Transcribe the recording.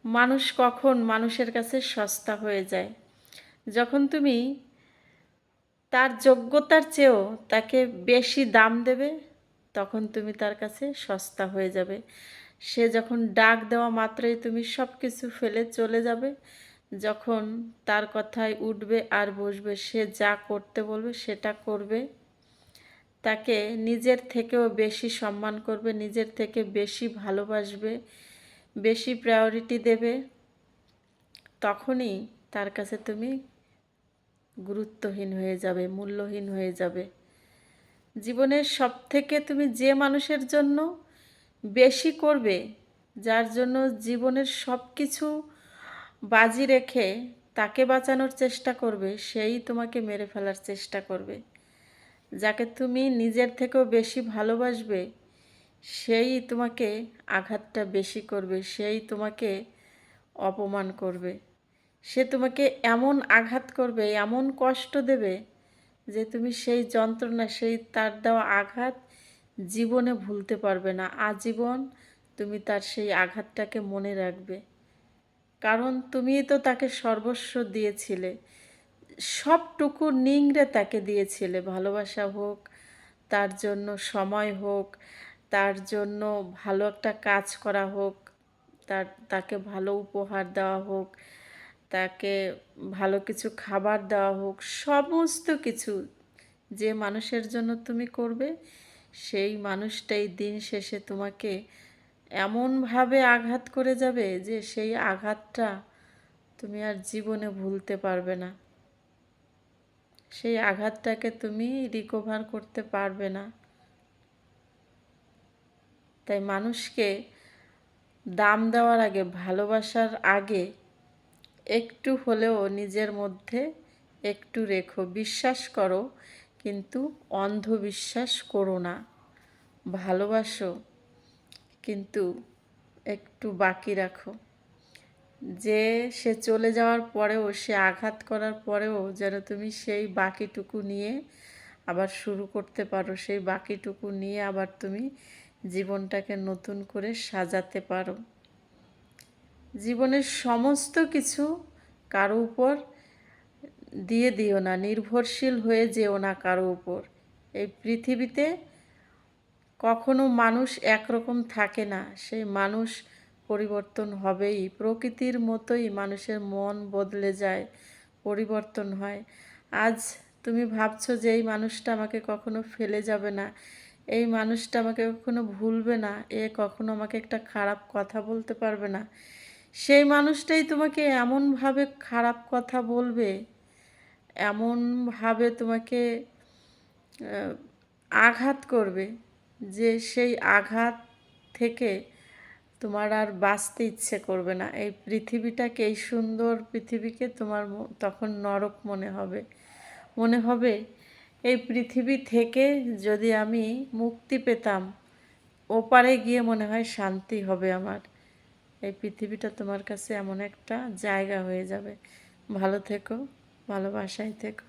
মানুষ কখন মানুষের কাছে সস্তা হয়ে যায়? যখন তুমি তার যোগ্যতার চেয়েও তাকে বেশি দাম দেবে, তখন তুমি তার কাছে সস্তা হয়ে যাবে। সে যখন ডাক দেওয়া মাত্রই তুমি সব কিছু ফেলে চলে যাবে। যখন তার কথায় উঠবে আর বসবে, সে যা করতে বলবে সেটা করবে। তাকে নিজের থেকেও বেশি সম্মান করবে, নিজের থেকে বেশি ভালোবাসবে, বেশি প্রায়োরিটি দেবে। তখনই তার কাছে তুমি গুরুত্বহীন হয়ে যাবে, মূল্যহীন হয়ে যাবে। জীবনের সবথেকে তুমি যে মানুষের জন্য বেশি করবে, যার জন্য জীবনের সব কিছু বাজি রেখে তাকে বাঁচানোর চেষ্টা করবে, সেই তোমাকে মেরে ফেলার চেষ্টা করবে। যাকে তুমি নিজের থেকেও বেশি ভালোবাসবে, সেই তোমাকে আঘাতটা বেশি করবে, সেই তোমাকে অপমান করবে। সে তোমাকে এমন আঘাত করবে, এমন কষ্ট দেবে যে তুমি সেই যন্ত্রণা, সেই তার দেওয়া আঘাত জীবনে ভুলতে পারবে না। আজীবন তুমি তার সেই আঘাতটাকে মনে রাখবে। কারণ তুমিই তো তাকে সর্বস্ব দিয়েছিলে, সবটুকু নিংড়ে তাকে দিয়েছিলে। ভালোবাসা হোক, তার জন্য সময় হোক, তার জন্য ভালো একটা কাজ করা হোক, তাকে ভালো উপহার দেওয়া হোক, তাকে ভালো কিছু খাবার দেওয়া হোক, সমস্ত কিছু যে মানুষের জন্য তুমি করবে, সেই মানুষটাই দিন শেষে তোমাকে এমনভাবে আঘাত করে যাবে যে সেই আঘাতটা তুমি আর জীবনে ভুলতে পারবে না। সেই আঘাতটাকে তুমি রিকভার করতে পারবে না। তাই মানুষকে দাম দেওয়ার আগে, ভালোবাসার আগে একটু হলেও নিজের মধ্যে একটু রেখো। বিশ্বাস করো, কিন্তু অন্ধবিশ্বাস করো না। ভালোবাসো, কিন্তু একটু বাকি রাখো। যে সে চলে যাওয়ার পরেও, সে আঘাত করার পরেও যেন তুমি সেই বাকিটুকু নিয়ে আবার শুরু করতে পারো, সেই বাকিটুকু নিয়ে আবার তুমি জীবনটাকে নতুন করে সাজাতে পারো। জীবনের সমস্ত কিছু কারো উপর দিয়ে দিও না, নির্ভরশীল হয়ে যেও না কারো উপর। এই পৃথিবীতে কখনো মানুষ একরকম থাকে না, সেই মানুষ পরিবর্তন হবেই। প্রকৃতির মতোই মানুষের মন বদলে যায়, পরিবর্তন হয়। আজ তুমি ভাবছো যে এই মানুষটা আমাকে কখনো ফেলে যাবে না, এই মানুষটা আমাকে কখনো ভুলবে না, এ কখনো আমাকে একটা খারাপ কথা বলতে পারবে না। সেই মানুষটাই তোমাকে এমনভাবে খারাপ কথা বলবে, এমনভাবে তোমাকে আঘাত করবে যে সেই আঘাত থেকে তোমার আর বাঁচতে ইচ্ছে করবে না। এই পৃথিবীটাকে, এই সুন্দর পৃথিবীকে তোমার তখন নরক মনে হবে। মনে হবে এই পৃথিবী থেকে যদি আমি মুক্তি পেতাম, ওপারে গিয়ে মনে হয় শান্তি হবে আমার। এই পৃথিবীটা তোমার কাছে এমন একটা জায়গা হয়ে যাবে। ভালো থেকো, ভালোবাসায় থেকো।